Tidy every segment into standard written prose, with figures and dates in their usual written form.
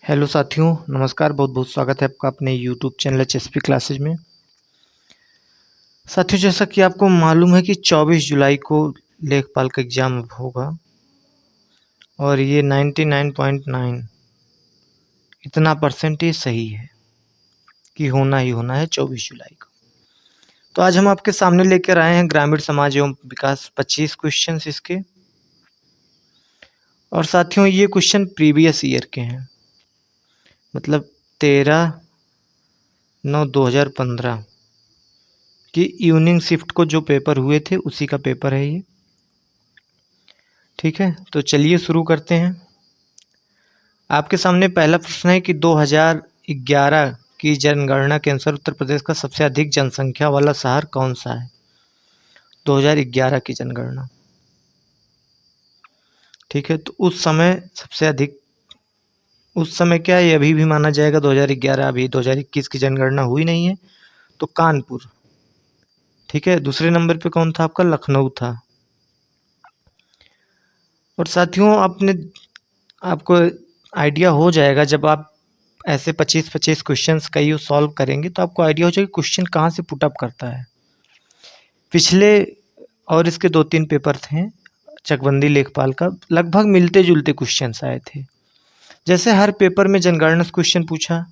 Hello साथियों, नमस्कार। बहुत बहुत स्वागत है आपका अपने यूट्यूब चैनल HSP क्लासेज में। साथियों, जैसा कि आपको मालूम है कि 24 जुलाई को लेखपाल का एग्ज़ाम होगा और ये 99.9 इतना परसेंटेज सही है कि होना ही होना है 24 जुलाई को। तो आज हम आपके सामने लेकर आए हैं ग्रामीण समाज एवं विकास 25 क्वेश्चंस इसके। और साथियों, ये क्वेश्चन प्रीवियस ईयर के हैं, मतलब 13/9/2015 कि इवनिंग शिफ्ट को जो पेपर हुए थे उसी का पेपर है ये। ठीक है, तो चलिए शुरू करते हैं। आपके सामने पहला प्रश्न है कि 2011 की जनगणना के अनुसार उत्तर प्रदेश का सबसे अधिक जनसंख्या वाला शहर कौन सा है। 2011 की जनगणना, ठीक है। तो उस समय सबसे अधिक, उस समय क्या है, ये अभी भी माना जाएगा 2011, अभी 2021 की जनगणना हुई नहीं है, तो कानपुर। ठीक है, दूसरे नंबर पे कौन था आपका, लखनऊ था। और साथियों, आपको आइडिया हो जाएगा जब आप ऐसे 25-25 क्वेश्चंस का ये सॉल्व करेंगे तो आपको आइडिया हो जाएगा क्वेश्चन कहाँ से पुट अप करता है। पिछले और इसके 2-3 पेपर थे चकबंदी लेखपाल का, लगभग मिलते जुलते क्वेश्चंस आए थे। जैसे हर पेपर में जनगणना से क्वेश्चन पूछा,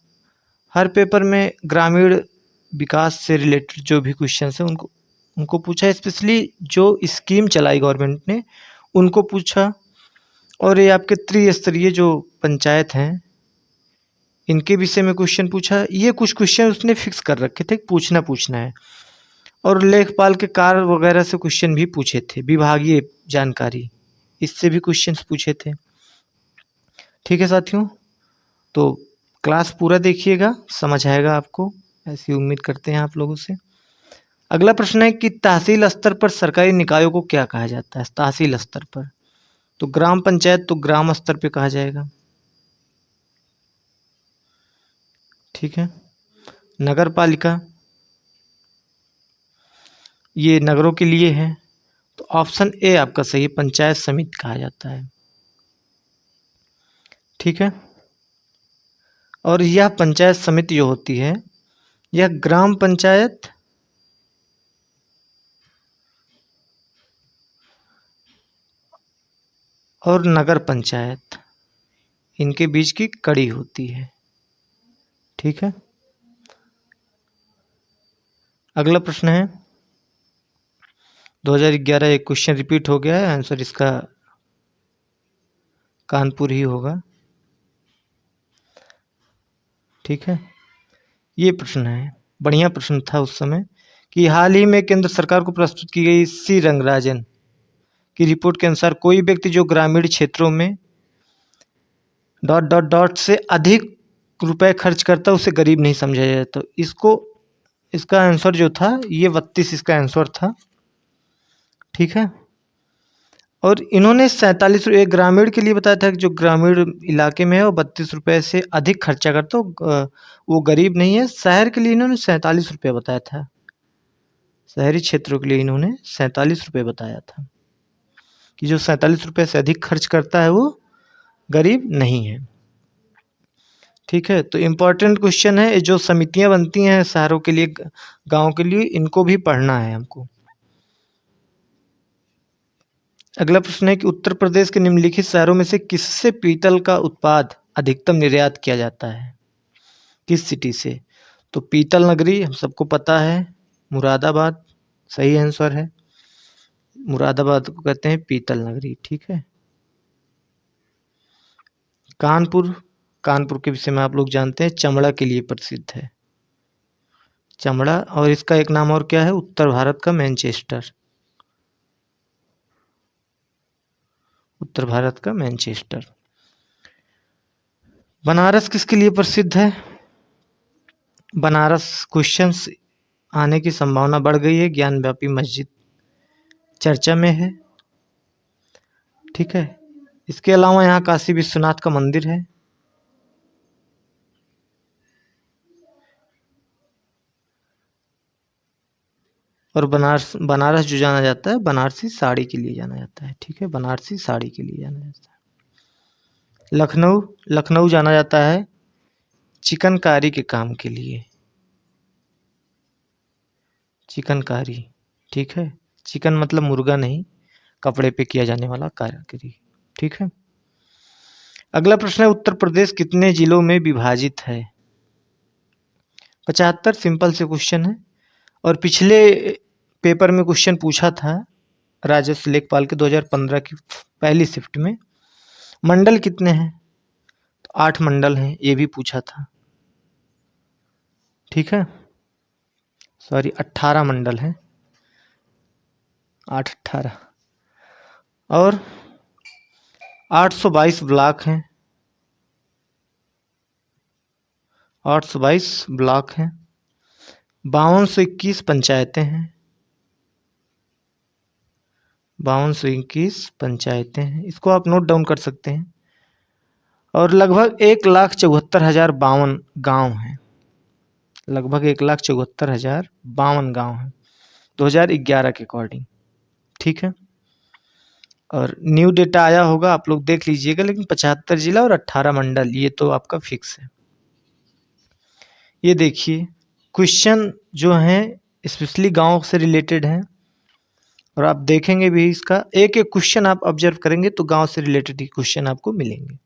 हर पेपर में ग्रामीण विकास से रिलेटेड जो भी क्वेश्चंस हैं उनको उनको पूछा, स्पेशली जो स्कीम चलाई गवर्नमेंट ने उनको पूछा। और ये आपके त्रिस्तरीय जो पंचायत हैं इनके विषय में क्वेश्चन पूछा। ये कुछ क्वेश्चन उसने फिक्स कर रखे थे, पूछना है। और लेखपाल के कार्य वगैरह से क्वेश्चन भी पूछे थे, विभागीय जानकारी, इससे भी क्वेश्चंस पूछे थे। ठीक है साथियों, तो क्लास पूरा देखिएगा, समझ आएगा आपको, ऐसी उम्मीद करते हैं आप लोगों से। अगला प्रश्न है कि तहसील स्तर पर सरकारी निकायों को क्या कहा जाता है। तहसील स्तर पर तो ग्राम पंचायत, तो ग्राम स्तर पे कहा जाएगा। ठीक है, नगर पालिका ये नगरों के लिए है, तो ऑप्शन ए आपका सही है, पंचायत समिति कहा जाता है। ठीक है, और यह पंचायत समिति जो होती है यह ग्राम पंचायत और नगर पंचायत इनके बीच की कड़ी होती है। ठीक है, अगला प्रश्न है 2011, एक क्वेश्चन रिपीट हो गया है, आंसर इसका कानपुर ही होगा। ठीक है, ये प्रश्न है, बढ़िया प्रश्न था उस समय, कि हाल ही में केंद्र सरकार को प्रस्तुत की गई सी रंगराजन की रिपोर्ट के अनुसार कोई व्यक्ति जो ग्रामीण क्षेत्रों में ... से अधिक रुपए खर्च करता है उसे गरीब नहीं समझा जाता। तो इसका आंसर जो था ये 32 इसका आंसर था। ठीक है, और इन्होंने 47 रुपये ग्रामीण के लिए बताया था कि जो ग्रामीण इलाके में है वो 32 रुपये से अधिक खर्चा करता, वो गरीब नहीं है। शहर के लिए इन्होंने 47 रुपये बताया था, शहरी क्षेत्रों के लिए इन्होंने 47 रुपये बताया था कि जो 47 रुपये से अधिक खर्च करता है वो गरीब नहीं है। ठीक है, तो इम्पोर्टेंट क्वेश्चन है, जो समितियां बनती हैं शहरों के लिए, गांव के लिए, इनको भी पढ़ना है हमको। अगला प्रश्न है कि उत्तर प्रदेश के निम्नलिखित शहरों में से किससे पीतल का उत्पाद अधिकतम निर्यात किया जाता है, किस सिटी से। तो पीतल नगरी हम सबको पता है, मुरादाबाद सही आंसर है, मुरादाबाद को कहते हैं पीतल नगरी। ठीक है, कानपुर के विषय में आप लोग जानते हैं, चमड़ा के लिए प्रसिद्ध है, चमड़ा। और इसका एक नाम और क्या है, उत्तर भारत का मैनचेस्टर, उत्तर भारत का मैनचेस्टर। बनारस किसके लिए प्रसिद्ध है। बनारस क्वेश्चंस आने की संभावना बढ़ गई है, ज्ञानव्यापी मस्जिद चर्चा में है। ठीक है, इसके अलावा यहाँ काशी विश्वनाथ का मंदिर है। और बनारस जो जाना जाता है बनारसी साड़ी के लिए जाना जाता है। ठीक है, बनारसी साड़ी के लिए जाना जाता है। लखनऊ लखनऊ जाना जाता है चिकनकारी के काम के लिए। चिकनकारी, ठीक है। चिकन मतलब मुर्गा नहीं, कपड़े पे किया जाने वाला कारीगरी, ठीक है। अगला प्रश्न है, उत्तर प्रदेश कितने जिलों में विभाजित है? 75, सिंपल से क्वेश्चन है। और पिछले पेपर में क्वेश्चन पूछा था राजस्व लेखपाल के 2015 की पहली शिफ्ट में, मंडल कितने हैं? तो 8 मंडल हैं, ये भी पूछा था, ठीक है। सॉरी 18 मंडल हैं, 8 18, और 822 ब्लॉक हैं, 822 ब्लॉक हैं, 5221 पंचायतें हैं, 5221 पंचायतें हैं, इसको आप नोट डाउन कर सकते हैं। और लगभग 1,74,052 गांव हैं, लगभग 1,74,052 गांव हैं 2011 के अकॉर्डिंग, ठीक है। और न्यू डेटा आया होगा, आप लोग देख लीजिएगा, लेकिन 75 जिला और 18 मंडल ये तो आपका फिक्स है। ये देखिए क्वेश्चन जो हैं स्पेशली गांव से रिलेटेड हैं, और आप देखेंगे भी इसका एक एक क्वेश्चन आप ऑब्जर्व करेंगे तो गांव से रिलेटेड ही क्वेश्चन आपको मिलेंगे।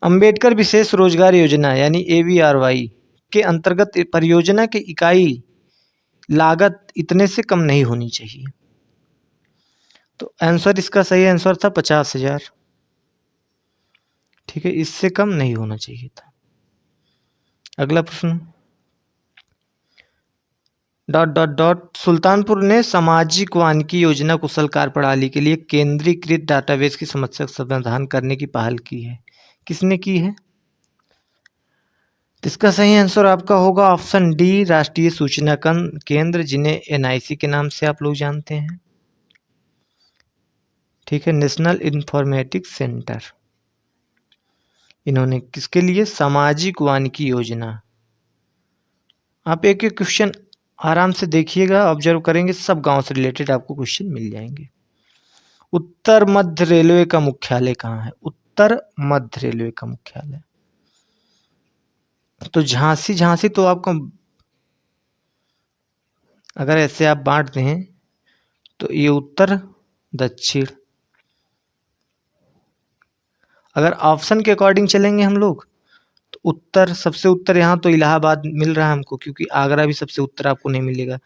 अंबेडकर विशेष रोजगार योजना यानी AVRY के अंतर्गत परियोजना की इकाई लागत इतने से कम नहीं होनी चाहिए। तो आंसर, इसका सही आंसर था 50,000, ठीक है, इससे कम नहीं होना चाहिए था। अगला प्रश्न, डॉट डॉट डॉट सुल्तानपुर ने सामाजिक वानिकी योजना कुशल कार्य प्रणाली के लिए केंद्रीकृत डाटाबेस की समस्या का समाधान करने की पहल की है। किसने की है? तो इसका सही आंसर आपका होगा ऑप्शन डी, राष्ट्रीय सूचना केंद्र, जिन्हें NIC के नाम से आप लोग जानते हैं, ठीक है, नेशनल इंफॉर्मेटिक्स सेंटर। इन्होंने किसके लिए? सामाजिक वानिकी योजना। आप एक एक क्वेश्चन आराम से देखिएगा, ऑब्जर्व करेंगे, सब गांव से रिलेटेड आपको क्वेश्चन मिल जाएंगे। उत्तर मध्य रेलवे का मुख्यालय कहाँ है? उत्तर मध्य रेलवे का मुख्यालय तो झांसी, झांसी तो आपको अगर ऐसे आप बांट दें तो ये उत्तर दक्षिण, अगर ऑप्शन के अकॉर्डिंग चलेंगे हम लोग तो उत्तर, सबसे उत्तर यहाँ तो इलाहाबाद मिल रहा है हमको, क्योंकि आगरा भी सबसे उत्तर आपको नहीं मिलेगा।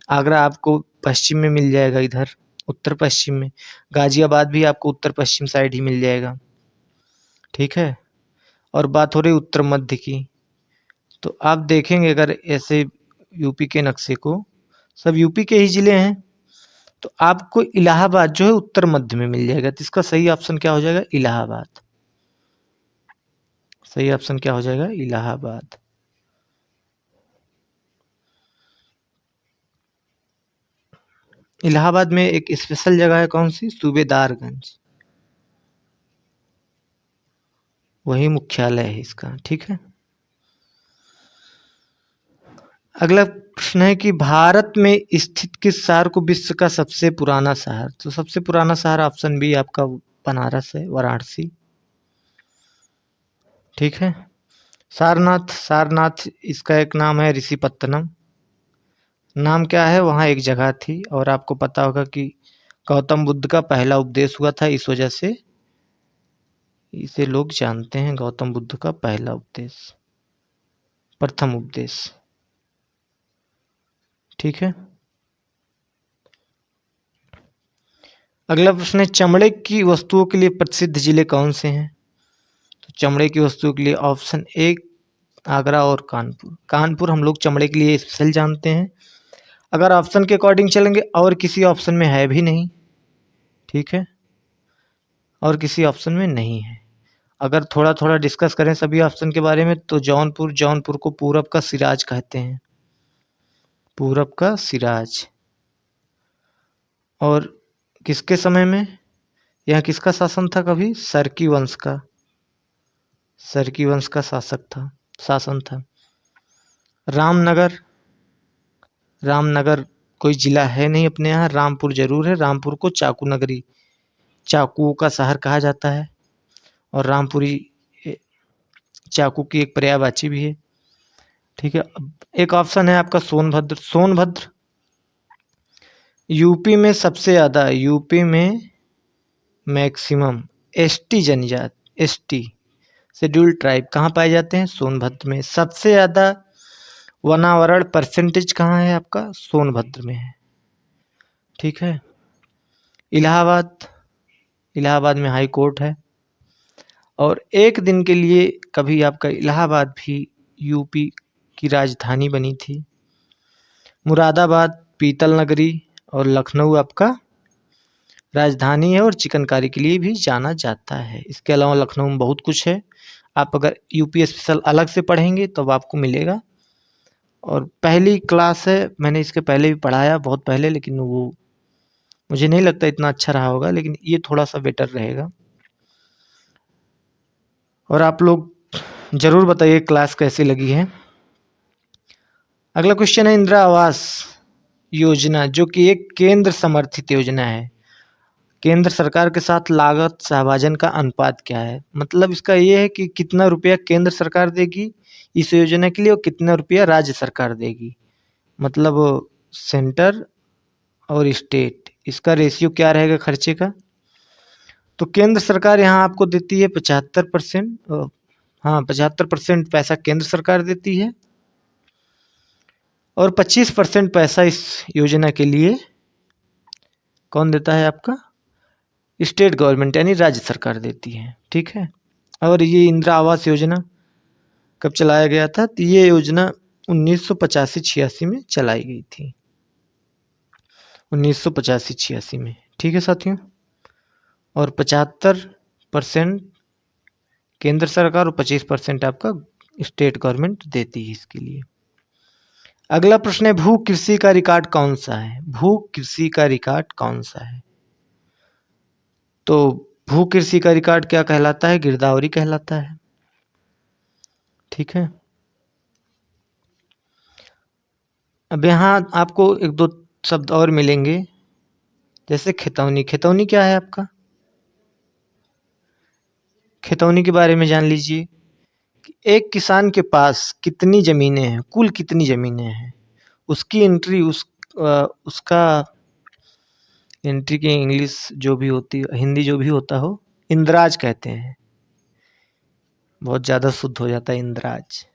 आगरा आपको पश्चिम में मिल जाएगा, इधर उत्तर पश्चिम में। गाजियाबाद भी आपको उत्तर पश्चिम साइड ही मिल जाएगा, ठीक है। और बात हो रही उत्तर मध्य की, तो आप देखेंगे अगर ऐसे यूपी के नक्शे को, सब यूपी के ही जिले हैं, तो आपको इलाहाबाद जो है उत्तर मध्य में मिल जाएगा। तो इसका सही ऑप्शन क्या हो जाएगा? इलाहाबाद। सही ऑप्शन क्या हो जाएगा? इलाहाबाद। इलाहाबाद में एक स्पेशल जगह है, कौन सी? सूबेदारगंज, वही मुख्यालय है इसका, ठीक है। अगला प्रश्न है कि भारत में स्थित किस शहर को विश्व का सबसे पुराना शहर? तो सबसे पुराना शहर ऑप्शन बी आपका बनारस है, वाराणसी, ठीक है। सारनाथ, सारनाथ इसका एक नाम है, ऋषिपत्तनम नाम क्या है, वहाँ एक जगह थी। और आपको पता होगा कि गौतम बुद्ध का पहला उपदेश हुआ था, इस वजह से इसे लोग जानते हैं, गौतम बुद्ध का पहला उपदेश, प्रथम उपदेश, ठीक है। अगला प्रश्न है, चमड़े की वस्तुओं के लिए प्रसिद्ध जिले कौन से हैं? तो चमड़े की वस्तुओं के लिए ऑप्शन ए आगरा और कानपुर। कानपुर हम लोग चमड़े के लिए स्पेशल जानते हैं। अगर ऑप्शन के अकॉर्डिंग चलेंगे और किसी ऑप्शन में है भी नहीं, ठीक है, और किसी ऑप्शन में नहीं है। अगर थोड़ा थोड़ा डिस्कस करें सभी ऑप्शन के बारे में तो जौनपुर, जौनपुर को पूरब का सिराज कहते हैं, पूरब का सिराज। और किसके समय में, यह किसका शासन था? कभी सरकी वंश का, सरकी वंश का शासन था। रामनगर, रामनगर कोई जिला है नहीं अपने यहाँ, रामपुर जरूर है। रामपुर को चाकू नगरी, चाकुओं का शहर कहा जाता है। और रामपुरी चाकू की एक पर्यायवाची भी है। ठीक है, अब एक ऑप्शन है आपका सोनभद्र। सोनभद्र यूपी में सबसे ज़्यादा, यूपी में मैक्सिमम एसटी जनजाति, एसटी शेड्यूल्ड ट्राइब कहाँ पाए जाते हैं? सोनभद्र में। सबसे ज़्यादा वनावरण परसेंटेज कहाँ है आपका? सोनभद्र में है। ठीक है, इलाहाबाद, इलाहाबाद में हाई कोर्ट है, और एक दिन के लिए कभी आपका इलाहाबाद भी यूपी की राजधानी बनी थी। मुरादाबाद, पीतल नगरी और लखनऊ आपका राजधानी है और चिकनकारी के लिए भी जाना जाता है। इसके अलावा लखनऊ में बहुत कुछ है, आप अगर यूपी स्पेशल अलग से पढ़ेंगे तो आपको मिलेगा। और पहली क्लास है, मैंने इसके पहले भी पढ़ाया बहुत पहले, लेकिन वो मुझे नहीं लगता इतना अच्छा रहा होगा, लेकिन ये थोड़ा सा बेटर रहेगा। और आप लोग ज़रूर बताइए क्लास कैसी लगी है। अगला क्वेश्चन है इंदिरा आवास योजना, जो कि एक केंद्र समर्थित योजना है। केंद्र सरकार के साथ लागत सहभाजन का अनुपात क्या है? मतलब इसका ये है कि कितना रुपया केंद्र सरकार देगी इस योजना के लिए और कितना रुपया राज्य सरकार देगी। मतलब सेंटर और स्टेट, इसका रेशियो क्या रहेगा खर्चे का? तो केंद्र सरकार यहाँ आपको देती है 75%, हाँ 75% पैसा केंद्र सरकार देती है, और 25% पैसा इस योजना के लिए कौन देता है? आपका स्टेट गवर्नमेंट यानी राज्य सरकार देती है। ठीक है, और ये इंदिरा आवास योजना कब चलाया गया था? तो ये योजना 1985-86 में चलाई गई थी, 1985-86 में। ठीक है साथियों, और 75% केंद्र सरकार और 25% आपका स्टेट गवर्नमेंट देती है इसके लिए। अगला प्रश्न है, भू कृषि का रिकॉर्ड कौन सा है? भू कृषि का रिकॉर्ड कौन सा है? तो भू कृषि का रिकॉर्ड क्या कहलाता है? गिरदावरी कहलाता है। ठीक है, अब यहाँ आपको एक दो शब्द और मिलेंगे, जैसे खेतौनी। खेतौनी क्या है आपका? खेतौनी के बारे में जान लीजिए कि एक किसान के पास कितनी ज़मीनें हैं, कुल कितनी ज़मीनें हैं, उसकी एंट्री, उसका एंट्री की इंग्लिश जो भी होती, हिंदी जो भी होता हो, इंद्राज कहते हैं। बहुत ज़्यादा शुद्ध हो जाता है इंद्राज।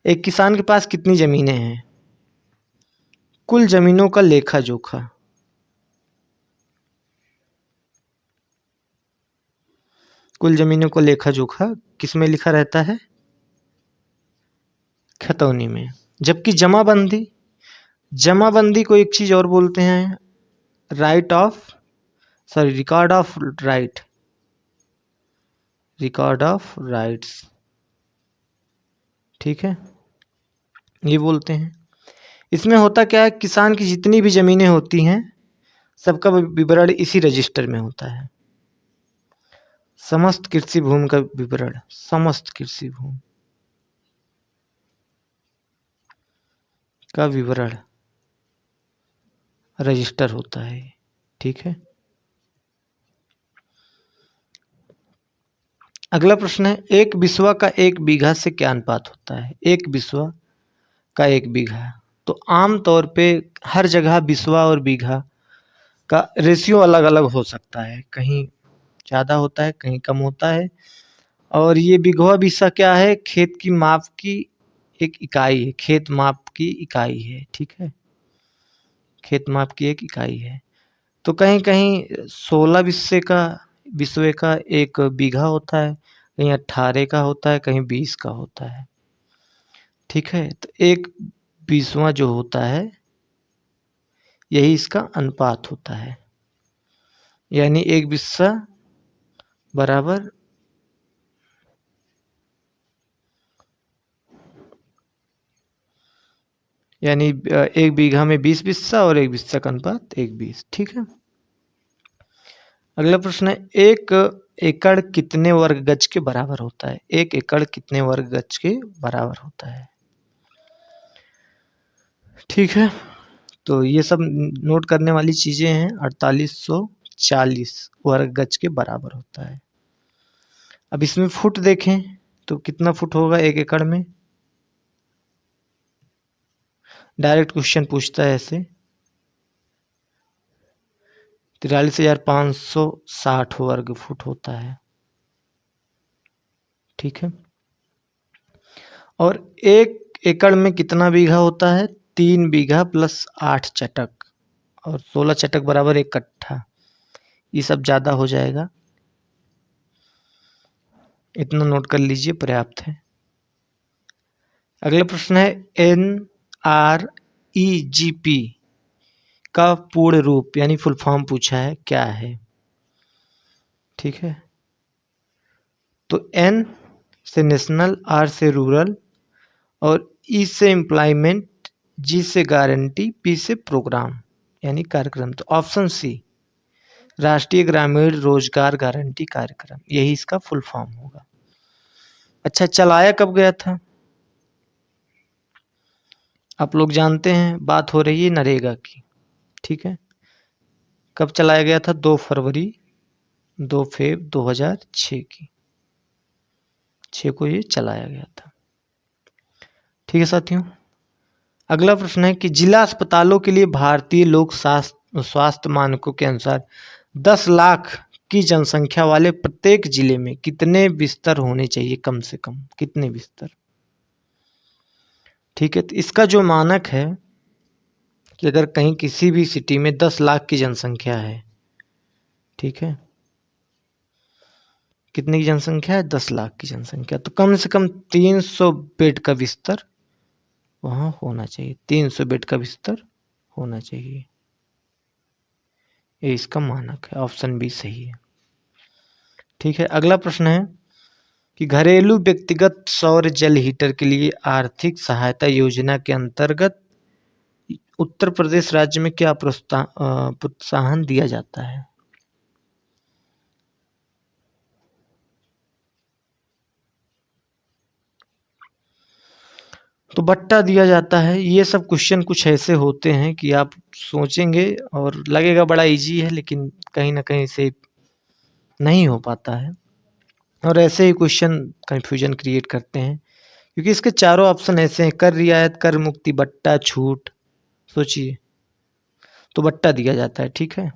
एक किसान के पास कितनी ज़मीनें हैं, कुल ज़मीनों का लेखा जोखा। कुल ज़मीनों का लेखा जोखा किस में लिखा रहता है? खतौनी में। जबकि जमाबंदी, जमाबंदी को एक चीज़ और बोलते हैं, record of right, record of rights. ठीक है, ये बोलते हैं। इसमें होता क्या है, किसान की जितनी भी ज़मीनें होती हैं सबका विवरण इसी रजिस्टर में होता है। समस्त कृषि भूमि का विवरण, समस्त कृषि भूमि का विवरण रजिस्टर होता है। ठीक है, अगला प्रश्न है, एक बिस्वा का एक बीघा से क्या अनुपात होता है? एक बिस्वा का एक बीघा, तो आम तौर पे हर जगह बिस्वा और बीघा का रेशियो अलग अलग हो सकता है, कहीं ज़्यादा होता है कहीं कम होता है। और ये बिघवा बिस्सा क्या है? खेत की माप की एक इकाई है, खेत माप की इकाई है। ठीक है, खेत माप की एक इकाई है। तो कहीं कहीं 16 बिस्वे का एक बीघा होता है, कहीं 18 का होता है, कहीं 20 का होता है। ठीक है, तो एक 20वां जो होता है यही इसका अनुपात होता है, यानी एक बिस्सा बराबर यानी एक बीघा में 20 बिस्सा और एक बिस्सा का अनुपात 1:20। ठीक है, अगला प्रश्न है, एक एकड़ कितने वर्ग गज के बराबर होता है? एक एकड़ कितने वर्ग गज के बराबर होता है? ठीक है, तो ये सब नोट करने वाली चीज़ें हैं। 4840 वर्ग गज के बराबर होता है। अब इसमें फुट देखें तो कितना फुट होगा 1 एकड़ में। डायरेक्ट क्वेश्चन पूछता है ऐसे, 43,560 वर्ग फुट होता है। ठीक है, और 1 एकड़ में कितना बीघा होता है? 3 बीघा प्लस 8 चटक, और 16 चटक बराबर 1 कट्ठा। ये सब ज़्यादा हो जाएगा, इतना नोट कर लीजिए, पर्याप्त है। अगला प्रश्न है NREGP का पूर्ण रूप यानी फुल फॉर्म पूछा है, क्या है? ठीक है, तो N से नेशनल, R से रूरल, और E से एम्प्लॉयमेंट, G से गारंटी, P से प्रोग्राम यानी कार्यक्रम। तो ऑप्शन सी, राष्ट्रीय ग्रामीण रोजगार गारंटी कार्यक्रम, यही इसका फुल फॉर्म होगा। अच्छा, चलाया कब गया था? आप लोग जानते हैं, बात हो रही है नरेगा की। ठीक है, कब चलाया गया था? 2 फरवरी 2 फेब 2006 की, 6 को ये चलाया गया था। ठीक है साथियों, अगला प्रश्न है कि जिला अस्पतालों के लिए भारतीय लोक स्वास्थ्य मानकों के अनुसार 10 लाख की जनसंख्या वाले प्रत्येक जिले में कितने बिस्तर होने चाहिए? कम से कम कितने बिस्तर? ठीक है, तो इसका जो मानक है कि अगर कहीं किसी भी सिटी में 10 लाख की जनसंख्या है, ठीक है, कितने की जनसंख्या है? 10 लाख की जनसंख्या, तो कम से कम 300 बेड का बिस्तर वहाँ होना चाहिए। 300 बेड का बिस्तर होना चाहिए, ये इसका मानक है। ऑप्शन बी सही है। ठीक है, अगला प्रश्न है कि घरेलू व्यक्तिगत सौर जल हीटर के लिए आर्थिक सहायता योजना के अंतर्गत उत्तर प्रदेश राज्य में क्या प्रोत्साहन दिया जाता है? तो बट्टा दिया जाता है। ये सब क्वेश्चन कुछ ऐसे होते हैं कि आप सोचेंगे और लगेगा बड़ा इजी है, लेकिन कहीं ना कहीं से नहीं हो पाता है, और ऐसे ही क्वेश्चन कंफ्यूजन क्रिएट करते हैं, क्योंकि इसके चारों ऑप्शन ऐसे हैं: कर रियायत, कर मुक्ति, बट्टा, छूट। सोचिए, तो बट्टा दिया जाता है। ठीक है,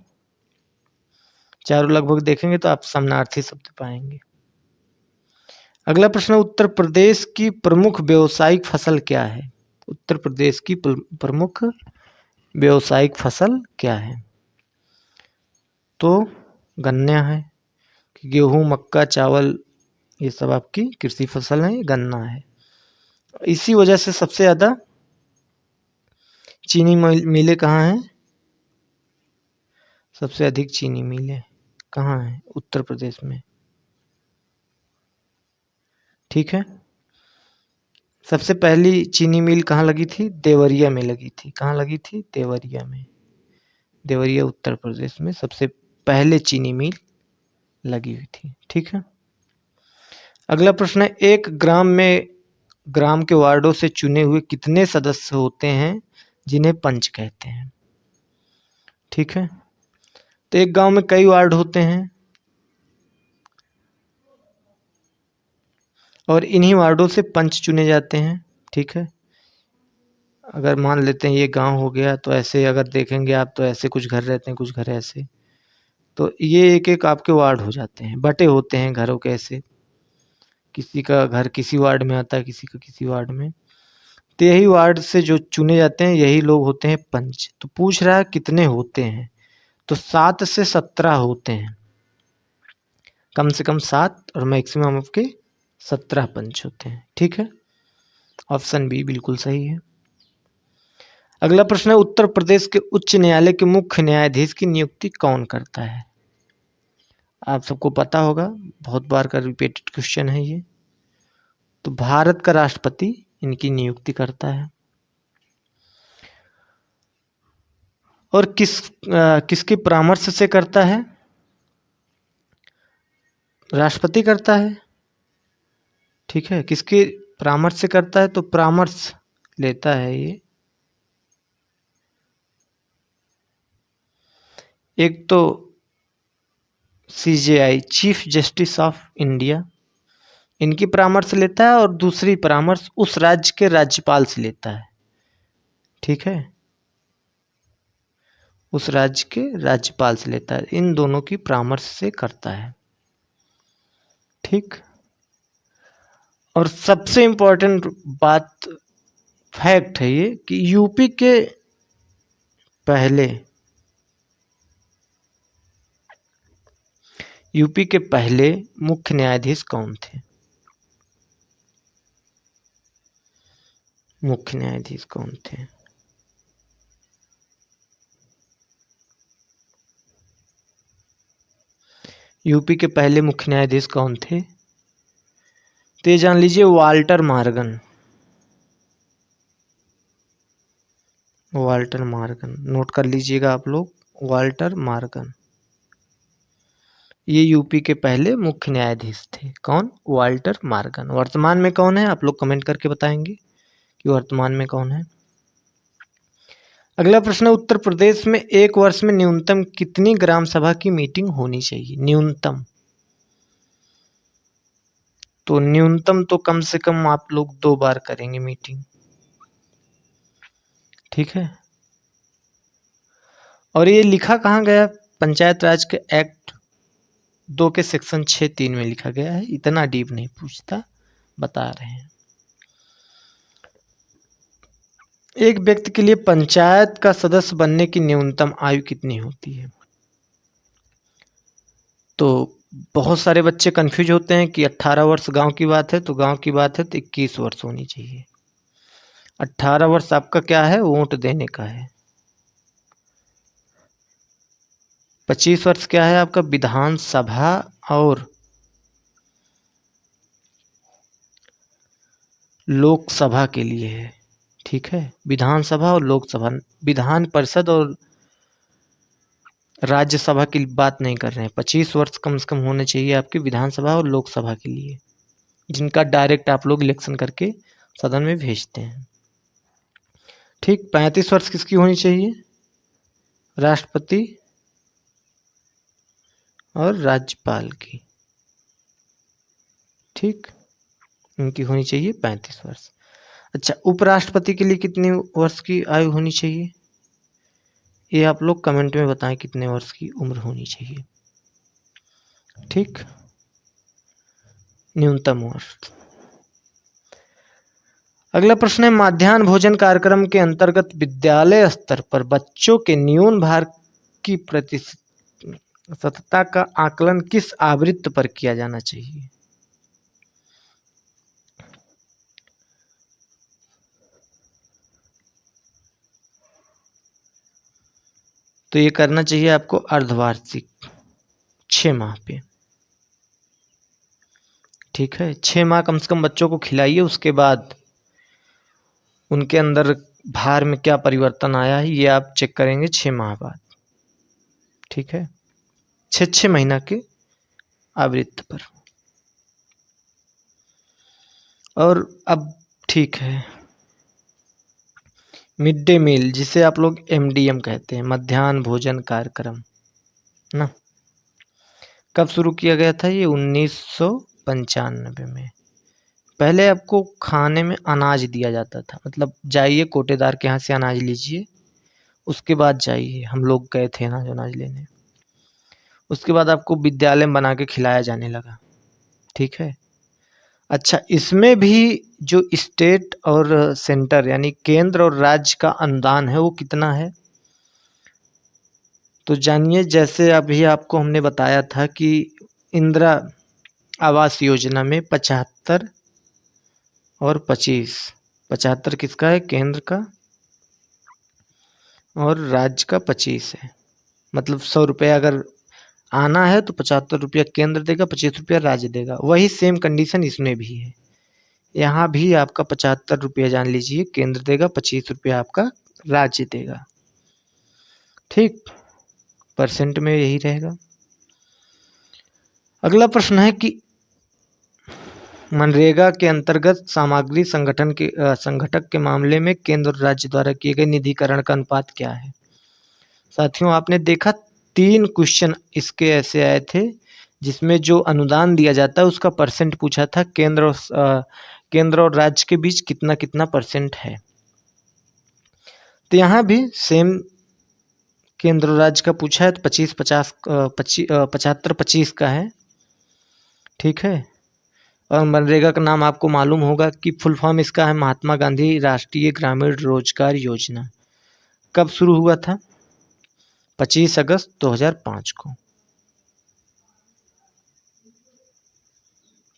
चारों लगभग देखेंगे तो आप समानार्थी शब्द पाएंगे। अगला प्रश्न, उत्तर प्रदेश की प्रमुख व्यावसायिक फसल क्या है? उत्तर प्रदेश की प्रमुख व्यावसायिक फसल क्या है? तो गन्ना है, गेहूं, मक्का, चावल, ये सब आपकी कृषि फसल है, गन्ना है। इसी वजह से सबसे ज़्यादा चीनी मिलें कहाँ हैं? सबसे अधिक चीनी मिलें कहाँ हैं? उत्तर प्रदेश में। ठीक है, सबसे पहली चीनी मिल कहाँ लगी थी? देवरिया में लगी थी। कहाँ लगी थी? देवरिया में। देवरिया उत्तर प्रदेश में सबसे पहले चीनी मिल लगी हुई थी। ठीक है, अगला प्रश्न है, एक ग्राम के वार्डों से चुने हुए कितने सदस्य होते हैं जिन्हें पंच कहते हैं? ठीक है, तो एक गांव में कई वार्ड होते हैं, और इन्हीं वार्डों से पंच चुने जाते हैं। ठीक है, अगर मान लेते हैं ये गांव हो गया, तो ऐसे अगर देखेंगे आप तो ऐसे कुछ घर रहते हैं, कुछ घर ऐसे, तो ये एक एक आपके वार्ड हो जाते हैं, बटे होते हैं घरों के ऐसे, किसी का घर किसी वार्ड में आता है, किसी का किसी वार्ड में। तो यही वार्ड से जो चुने जाते हैं यही लोग होते हैं पंच। तो पूछ रहा है कितने होते हैं, तो 7 से 17 होते हैं, कम से कम 7 और मैक्सिमम आपके 17 पंच होते हैं। ठीक है, ऑप्शन बी बिल्कुल सही है। अगला प्रश्न है, उत्तर प्रदेश के उच्च न्यायालय के मुख्य न्यायाधीश की नियुक्ति कौन करता है? आप सबको पता होगा, बहुत बार का रिपीटेड क्वेश्चन है ये। तो भारत का राष्ट्रपति इनकी नियुक्ति करता है। और किसके परामर्श से करता है? राष्ट्रपति करता है। ठीक है, किसके परामर्श से करता है? तो परामर्श लेता है ये, एक तो CJI, chief justice of India, इनकी परामर्श लेता है और दूसरी परामर्श उस राज्य के राज्यपाल से लेता है। ठीक है, उस राज्य के राज्यपाल से लेता है, इन दोनों की परामर्श से करता है। ठीक, और सबसे इम्पोर्टेंट बात, फैक्ट है ये कि यूपी के पहले मुख्य न्यायाधीश कौन थे? मुख्य न्यायाधीश कौन थे? यूपी के पहले मुख्य न्यायाधीश कौन थे? तो ये जान लीजिए, Walter Morgan. Walter Morgan note कर लीजिएगा आप लोग, वाल्टर मॉर्गन। ये यूपी के पहले मुख्य न्यायाधीश थे। कौन? Walter Morgan. वर्तमान में कौन है? आप लोग कमेंट करके बताएंगे कि वर्तमान में कौन है। अगला प्रश्न है, उत्तर प्रदेश में एक वर्ष में न्यूनतम कितनी ग्राम सभा की मीटिंग होनी चाहिए? न्यूनतम, तो न्यूनतम तो कम से कम आप लोग 2 बार करेंगे मीटिंग। ठीक है, और ये लिखा कहाँ गया? पंचायत राज के एक्ट 2 के सेक्शन 6(3) में लिखा गया है। इतना डीप नहीं पूछता, बता रहे हैं। एक व्यक्ति के लिए पंचायत का सदस्य बनने की न्यूनतम आयु कितनी होती है? तो बहुत सारे बच्चे कंफ्यूज होते हैं कि 18 वर्ष गांव की बात है, तो गांव की बात है तो 21 वर्ष होनी चाहिए। 18 वर्ष आपका क्या है? वोट देने का है। 25 वर्ष क्या है आपका? विधानसभा और लोकसभा के लिए है। ठीक है, विधानसभा और लोकसभा, विधान परिषद और राज्यसभा की बात नहीं कर रहे हैं। 25 वर्ष कम से कम होने चाहिए आपकी विधानसभा और लोकसभा के लिए, जिनका डायरेक्ट आप लोग इलेक्शन करके सदन में भेजते हैं। ठीक, 35 वर्ष किसकी होनी चाहिए? राष्ट्रपति और राज्यपाल की। ठीक, इनकी होनी चाहिए 35 वर्ष। अच्छा, उपराष्ट्रपति के लिए कितनी वर्ष की आयु होनी चाहिए? ये आप लोग कमेंट में बताएं कितने वर्ष की उम्र होनी चाहिए। ठीक, न्यूनतम वर्ष। अगला प्रश्न है, मध्याह्न भोजन कार्यक्रम के अंतर्गत विद्यालय स्तर पर बच्चों के न्यून भार की प्रतिशतता का आकलन किस आवृत्ति पर किया जाना चाहिए? तो ये करना चाहिए आपको अर्धवार्षिक, 6 माह पे। ठीक है, 6 माह कम से कम बच्चों को खिलाइए, उसके बाद उनके अंदर भार में क्या परिवर्तन आया है ये आप चेक करेंगे 6 माह बाद। ठीक है, 6 महीना के आवृत्ति पर। और अब ठीक है, मिड डे मील जिसे आप लोग MDM कहते हैं, मध्याह्न भोजन कार्यक्रम ना, कब शुरू किया गया था? ये 1995 में। पहले आपको खाने में अनाज दिया जाता था, मतलब जाइए कोटेदार के यहाँ से अनाज लीजिए, उसके बाद जाइए, हम लोग गए थे अनाज लेने, उसके बाद आपको विद्यालय में बना के खिलाया जाने लगा। ठीक है, अच्छा, इसमें भी जो स्टेट और सेंटर यानी केंद्र और राज्य का अनुदान है वो कितना है? तो जानिए, जैसे अभी आपको हमने बताया था कि इंदिरा आवास योजना में 75 और 25, 75 किसका है? केंद्र का, और राज्य का 25 है। मतलब 100 रुपये अगर आना है तो 75 रुपया केंद्र देगा, 25 रुपया राज्य देगा। वही सेम कंडीशन इसमें भी है, यहाँ भी आपका 75 रुपया जान लीजिए केंद्र देगा, 25 रुपया आपका राज्य देगा। ठीक, परसेंट में यही रहेगा। अगला प्रश्न है कि मनरेगा के अंतर्गत सामग्री संगठक के मामले में केंद्र और राज्य द्वारा किए गए निधिकरण का अनुपात क्या है? साथियों, आपने देखा 3 क्वेश्चन इसके ऐसे आए थे जिसमें जो अनुदान दिया जाता है उसका परसेंट पूछा था। केंद्र और राज्य के बीच कितना कितना परसेंट है। तो यहाँ भी सेम केंद्र और राज्य का पूछा है तो 75-25 का है। ठीक है। और मनरेगा का नाम आपको मालूम होगा कि फुल फॉर्म इसका है महात्मा गांधी राष्ट्रीय ग्रामीण रोजगार योजना। कब शुरू हुआ था? 25 अगस्त 2005 को।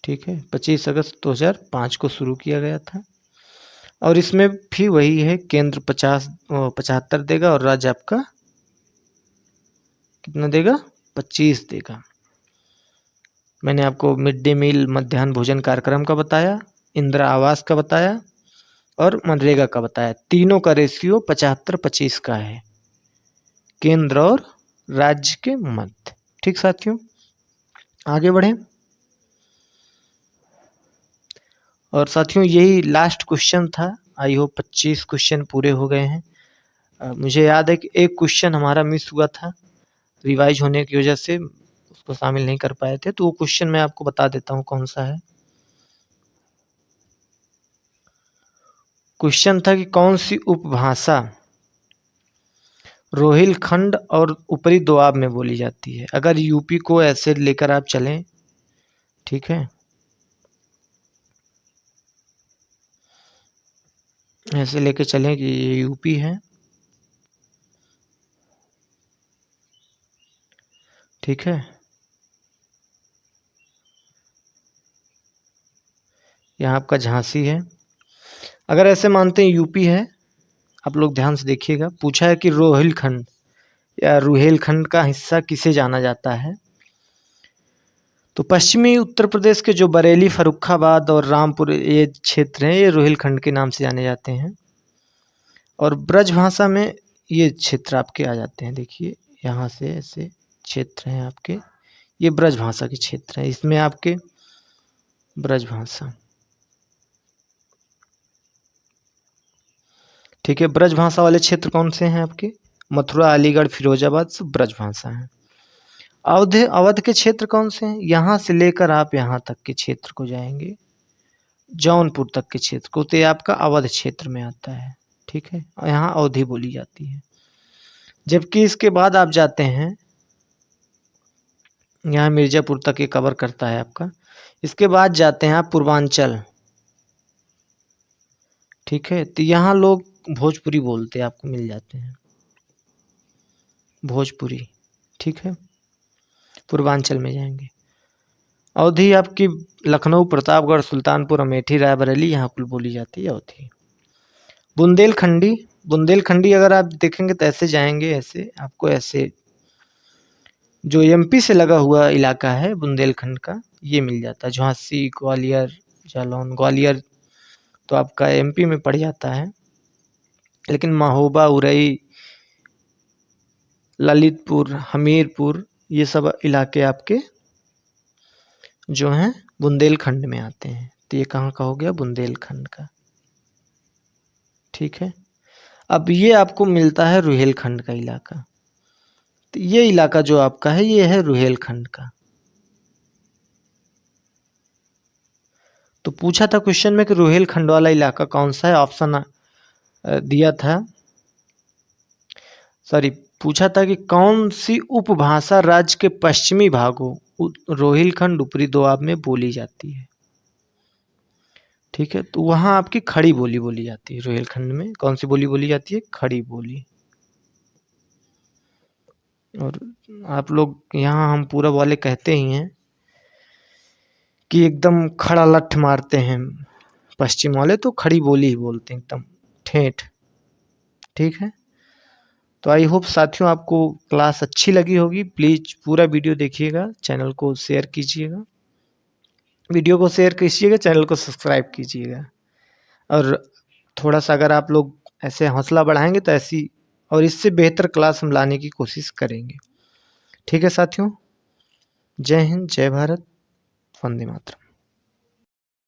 ठीक है, 25 अगस्त 2005 को शुरू किया गया था। और इसमें भी वही है, केंद्र 75 देगा और राज्य आपका कितना देगा? 25 देगा। मैंने आपको मिड डे मील मध्याह्न भोजन कार्यक्रम का बताया, इंदिरा आवास का बताया और मनरेगा का बताया। तीनों का रेशियो 75-25 का है, केंद्र और राज्य के मध्य। ठीक साथियों, आगे बढ़ें। और साथियों यही लास्ट क्वेश्चन था। आई होप 25 क्वेश्चन पूरे हो गए हैं। मुझे याद है कि एक क्वेश्चन हमारा मिस हुआ था, रिवाइज होने की वजह से उसको शामिल नहीं कर पाए थे। तो वो क्वेश्चन मैं आपको बता देता हूँ कौन सा है। क्वेश्चन था कि कौन सी उपभाषा रोहिलखंड और ऊपरी दोआब में बोली जाती है। अगर यूपी को ऐसे लेकर आप चलें, ठीक है, ऐसे लेके चलें कि ये यूपी है, ठीक है, यहाँ आपका झांसी है। अगर ऐसे मानते हैं यूपी है, आप लोग ध्यान से देखिएगा। पूछा है कि रोहिलखंड या रुहेलखंड का हिस्सा किसे जाना जाता है। तो पश्चिमी उत्तर प्रदेश के जो बरेली, फर्रुखाबाद और रामपुर ये क्षेत्र हैं, ये रोहिलखंड के नाम से जाने जाते हैं। और ब्रज भाषा में ये क्षेत्र आपके आ जाते हैं। देखिए यहाँ से ऐसे क्षेत्र हैं आपके, ये ब्रज भाषा के क्षेत्र हैं। इसमें आपके ब्रज भाषा, ठीक है। ब्रज भाषा वाले क्षेत्र कौन से हैं आपके? मथुरा, अलीगढ़, फिरोजाबाद सब ब्रज भाषा हैं। अवध के क्षेत्र कौन से हैं? यहाँ से लेकर आप यहाँ तक के क्षेत्र को जाएंगे, जौनपुर तक के क्षेत्र को, तो ये आपका अवध क्षेत्र में आता है। ठीक है, और यहाँ अवधी बोली जाती है। जबकि इसके बाद आप जाते हैं, यहाँ मिर्जापुर तक ये कवर करता है आपका। इसके बाद जाते हैं आप पूर्वांचल, ठीक है, तो यहाँ लोग भोजपुरी बोलते हैं, आपको मिल जाते हैं भोजपुरी। ठीक है, पूर्वांचल में जाएंगे। अवधी आपकी लखनऊ, प्रतापगढ़, सुल्तानपुर, अमेठी, रायबरेली, यहाँ कुल बोली जाती है अवधी। बुंदेलखंडी अगर आप देखेंगे तो ऐसे जाएंगे, ऐसे आपको ऐसे जो एमपी से लगा हुआ इलाका है बुंदेलखंड का, ये मिल जाता है। झांसी, ग्वालियर, जालौन, ग्वालियर तो आपका एमपी में पड़ जाता है, लेकिन महोबा, उरई, ललितपुर, हमीरपुर ये सब इलाके आपके जो हैं बुंदेलखंड में आते हैं। तो ये कहाँ का हो गया? बुंदेलखंड का। ठीक है, अब ये आपको मिलता है रुहेलखंड का इलाका। तो ये इलाका जो आपका है ये है रुहेलखंड का। तो पूछा था क्वेश्चन में कि रुहेलखंड वाला इलाका कौन सा है। ऑप्शन दिया था, सॉरी, पूछा था कि कौन सी उपभाषा राज्य के पश्चिमी भागों रोहिलखंड, ऊपरी दोआब में बोली जाती है। ठीक है, तो वहाँ आपकी खड़ी बोली बोली जाती है। रोहिलखंड में कौन सी बोली बोली जाती है? खड़ी बोली। और आप लोग यहाँ हम पूरब वाले कहते ही हैं कि एकदम खड़ा लठ मारते हैं, पश्चिम वाले तो खड़ी बोली ही बोलते हैं, एकदम ठेठ। ठीक है, तो आई होप साथियों आपको क्लास अच्छी लगी होगी। प्लीज़ पूरा वीडियो देखिएगा, चैनल को शेयर कीजिएगा, वीडियो को शेयर कीजिएगा, चैनल को सब्सक्राइब कीजिएगा। और थोड़ा सा अगर आप लोग ऐसे हौसला बढ़ाएंगे तो ऐसी और इससे बेहतर क्लास हम लाने की कोशिश करेंगे। ठीक है साथियों, जय हिंद, जय भारत, वंदे मातरम।